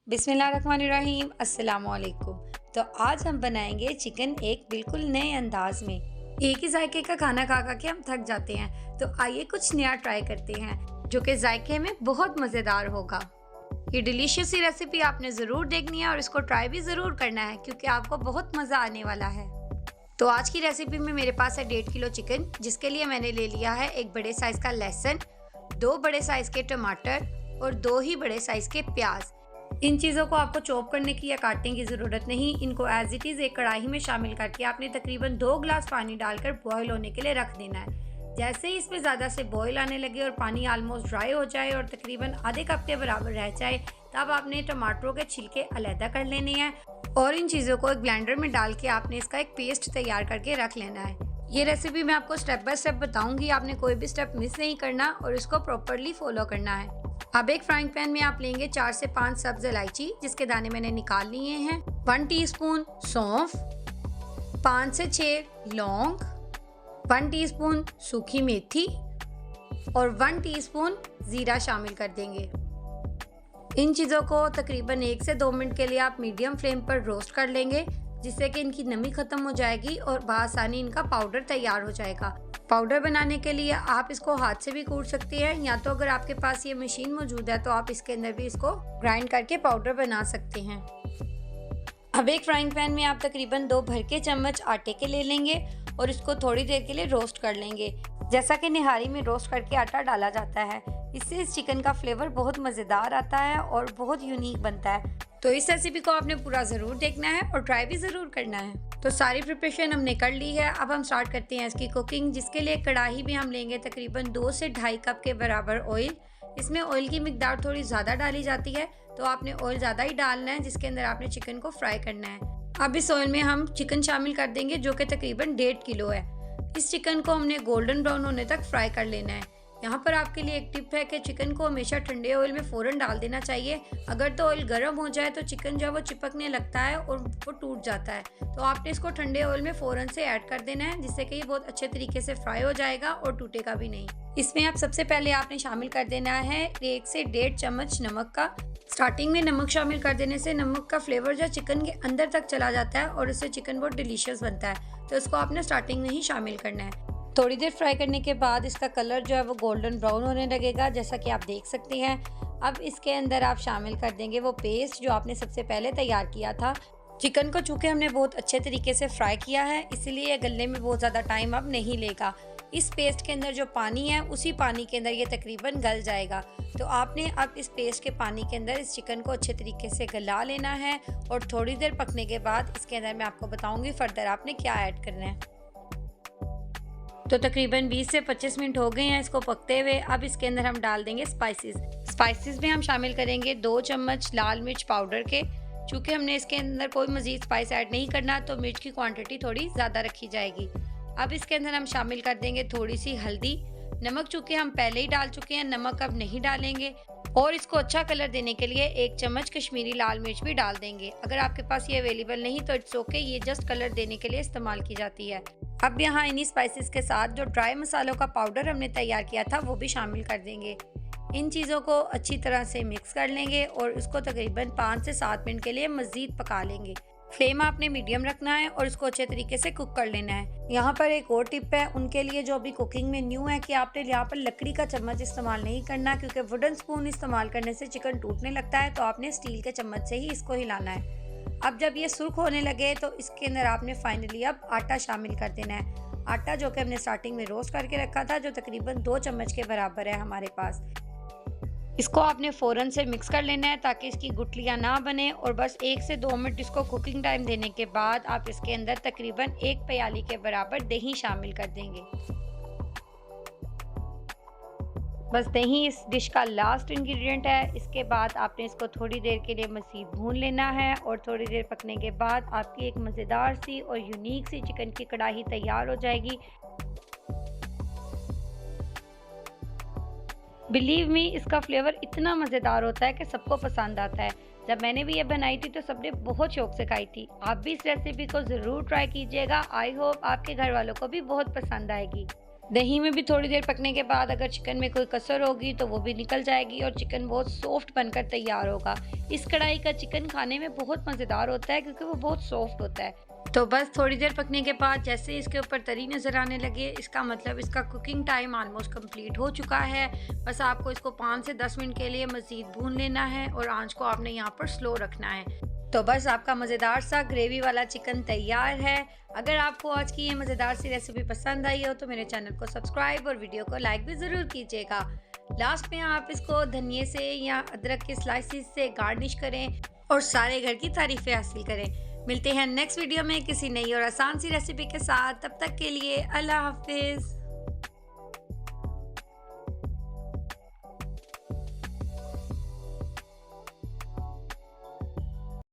बिस्मिल्लाहिर्रहमानिर्रहीम, अस्सलामुअलैकुम। तो आज हम बनाएंगे चिकन एक बिल्कुल नए अंदाज में। एक ही जायके का खाना खा खा के हम थक जाते हैं, तो आइए कुछ नया ट्राई करते हैं जो कि जायके में बहुत मज़ेदार होगा। ये डिलीशियस सी रेसिपी आपने ज़रूर देखनी है और इसको ट्राई भी ज़रूर करना है क्योंकि आपको बहुत मज़ा आने वाला है। तो आज की रेसिपी में मेरे पास है 1.5 किलो चिकन, जिसके लिए मैंने ले लिया है एक बड़े साइज़ का लहसुन, 2 बड़े साइज़ के टमाटर और 2 ही बड़े साइज़ के प्याज। इन चीज़ों को आपको चॉप करने की या काटने की ज़रूरत नहीं। इनको एज इट इज़ एक कढ़ाई में शामिल करके आपने तकरीबन 2 गिलास पानी डालकर बॉयल होने के लिए रख देना है। जैसे ही इसमें ज़्यादा से बॉयल आने लगे और पानी ऑलमोस्ट ड्राई हो जाए और तकरीबन आधे कप के बराबर रह जाए, तब आपने टमाटरों के छिलके अलहदा कर लेने हैं और इन चीज़ों को एक ब्लेंडर में डाल के आपने इसका एक पेस्ट तैयार करके रख लेना है। ये रेसिपी मैं आपको स्टेप बाय स्टेप बताऊंगी, आपने कोई भी स्टेप मिस नहीं करना और इसको प्रॉपरली फॉलो करना है। अब एक फ्राइंग पैन में आप लेंगे 4 से 5 सब्ज इलायची, जिसके दाने मैंने निकाल लिए हैं, 1 टीस्पून सौंफ, 5 से 6 लौंग, 1 टीस्पून सूखी मेथी और 1 टीस्पून जीरा शामिल कर देंगे। इन चीज़ों को तकरीबन 1 से 2 मिनट के लिए आप मीडियम फ्लेम पर रोस्ट कर लेंगे, जिससे कि इनकी नमी खत्म हो जाएगी और बआसानी इनका पाउडर तैयार हो जाएगा। पाउडर बनाने के लिए आप इसको हाथ से भी कूट सकते हैं, या तो अगर आपके पास ये मशीन मौजूद है तो आप इसके अंदर भी इसको ग्राइंड करके पाउडर बना सकते हैं। अब एक फ्राइंग पैन में आप तकरीबन 2 भर के चम्मच आटे के ले लेंगे और इसको थोड़ी देर के लिए रोस्ट कर लेंगे। जैसा कि निहारी में रोस्ट करके आटा डाला जाता है, इससे इस चिकन का फ्लेवर बहुत मज़ेदार आता है और बहुत यूनिक बनता है। तो इस रेसिपी को आपने पूरा ज़रूर देखना है और ट्राई भी ज़रूर करना है। तो सारी प्रिपरेशन हमने कर ली है। अब हम स्टार्ट करते हैं इसकी कुकिंग, जिसके लिए कढ़ाई में हम लेंगे तकरीबन 2 से 2.5 कप के बराबर ऑयल। इसमें ऑयल की मिकदार थोड़ी ज़्यादा डाली जाती है, तो आपने ऑयल ज़्यादा ही डालना है, जिसके अंदर आपने चिकन को फ्राई करना है। अब इस ऑयल में हम चिकन शामिल कर देंगे, जो कि तकरीबन 1.5 किलो है। इस चिकन को हमने गोल्डन ब्राउन होने तक फ्राई कर लेना है। यहाँ पर आपके लिए एक टिप है कि चिकन को हमेशा ठंडे ऑयल में फ़ौरन डाल देना चाहिए। अगर तो ऑयल गर्म हो जाए तो चिकन जो है वो चिपकने लगता है और वो टूट जाता है, तो आपने इसको ठंडे ऑयल में फ़ौरन से ऐड कर देना है, जिससे कि ये बहुत अच्छे तरीके से फ्राई हो जाएगा और टूटेगा भी नहीं। इसमें आप सबसे पहले आपने शामिल कर देना है 1 से 1.5 चम्मच नमक का। स्टार्टिंग में नमक शामिल कर देने से नमक का फ्लेवर जो चिकन के अंदर तक चला जाता है और इससे चिकन बहुत डिलीशियस बनता है, तो इसको आपने स्टार्टिंग में ही शामिल करना है। थोड़ी देर फ्राई करने के बाद इसका कलर जो है वो गोल्डन ब्राउन होने लगेगा, जैसा कि आप देख सकते हैं। अब इसके अंदर आप शामिल कर देंगे वो पेस्ट जो आपने सबसे पहले तैयार किया था। चिकन को चूँकि हमने बहुत अच्छे तरीके से फ्राई किया है, इसीलिए गलने में बहुत ज़्यादा टाइम अब नहीं लेगा। इस पेस्ट के अंदर जो पानी है, उसी पानी के अंदर ये तकरीबन गल जाएगा। तो आपने अब इस पेस्ट के पानी के अंदर इस चिकन को अच्छे तरीके से गला लेना है और थोड़ी देर पकने के बाद इसके अंदर मैं आपको बताऊँगी फर्दर आपने क्या ऐड करना है। तो तकरीबन 20 से 25 मिनट हो गए हैं इसको पकते हुए। अब इसके अंदर हम डाल देंगे स्पाइसेस में हम शामिल करेंगे 2 चम्मच लाल मिर्च पाउडर के। चूँकि हमने इसके अंदर कोई मज़ीद स्पाइस ऐड नहीं करना, तो मिर्च की क्वांटिटी थोड़ी ज़्यादा रखी जाएगी। अब इसके अंदर हम शामिल कर देंगे थोड़ी सी हल्दी। नमक चूँकि हम पहले ही डाल चुके हैं, नमक अब नहीं डालेंगे। और इसको अच्छा कलर देने के लिए 1 चम्मच कश्मीरी लाल मिर्च भी डाल देंगे। अगर आपके पास ये अवेलेबल नहीं तो इट्स ओके, ये जस्ट कलर देने के लिए इस्तेमाल की जाती है। अब यहाँ इन्हीं स्पाइसेस के साथ जो ड्राई मसालों का पाउडर हमने तैयार किया था वो भी शामिल कर देंगे। इन चीज़ों को अच्छी तरह से मिक्स कर लेंगे और इसको तकरीबन 5 से 7 मिनट के लिए मज़ीद पका लेंगे। फ्लेम आपने मीडियम रखना है और इसको अच्छे तरीके से कुक कर लेना है। यहाँ पर एक और टिप है उनके लिए जो अभी कुकिंग में न्यू है, कि आपने यहाँ पर लकड़ी का चम्मच इस्तेमाल नहीं करना, क्योंकि वुडन स्पून इस्तेमाल करने से चिकन टूटने लगता है, तो आपने स्टील के चम्मच से ही इसको हिलाना है। अब जब ये सुर्ख होने लगे तो इसके अंदर आपने फाइनली अब आटा शामिल कर देना है। आटा जो कि हमने स्टार्टिंग में रोस्ट करके रखा था, जो तकरीबन 2 चम्मच के बराबर है हमारे पास। इसको आपने फ़ौरन से मिक्स कर लेना है ताकि इसकी गुठलियाँ ना बने, और बस 1 से 2 मिनट इसको कुकिंग टाइम देने के बाद आप इसके अंदर तकरीबन 1 प्याली के बराबर दही शामिल कर देंगे। बस दही इस डिश का लास्ट इंग्रेडिएंट है। इसके बाद आपने इसको थोड़ी देर के लिए मज़ीद भून लेना है और थोड़ी देर पकने के बाद आपकी एक मज़ेदार सी और यूनिक सी चिकन की कढ़ाई तैयार हो जाएगी। बिलीव मी, इसका फ्लेवर इतना मज़ेदार होता है कि सबको पसंद आता है। जब मैंने भी ये बनाई थी तो सबने बहुत शौक से खाई थी। आप भी इस रेसिपी को ज़रूर ट्राई कीजिएगा। आई होप आपके घर वालों को भी बहुत पसंद आएगी। दही में भी थोड़ी देर पकने के बाद अगर चिकन में कोई कसर होगी तो वो भी निकल जाएगी और चिकन बहुत सॉफ्ट बनकर तैयार होगा। इस कढ़ाई का चिकन खाने में बहुत मज़ेदार होता है क्योंकि वो बहुत सॉफ्ट होता है। तो बस थोड़ी देर पकने के बाद जैसे इसके ऊपर तरी नज़र आने लगे, इसका मतलब इसका कुकिंग टाइम ऑलमोस्ट कंप्लीट हो चुका है। बस आपको इसको 5 से 10 मिनट के लिए मज़ीद भून लेना है और आंच को आपने यहाँ पर स्लो रखना है। तो बस आपका मज़ेदार सा ग्रेवी वाला चिकन तैयार है। अगर आपको आज की ये मज़ेदार सी रेसिपी पसंद आई हो तो मेरे चैनल को सब्सक्राइब और वीडियो को लाइक भी ज़रूर कीजिएगा। लास्ट में आप इसको धनिये से या अदरक के स्लाइसिस से गार्निश करें और सारे घर की तारीफ़ें हासिल करें। मिलते हैं नेक्स्ट वीडियो में किसी नई और आसान सी रेसिपी के साथ। तब तक के लिए अल्लाह हाफिज़।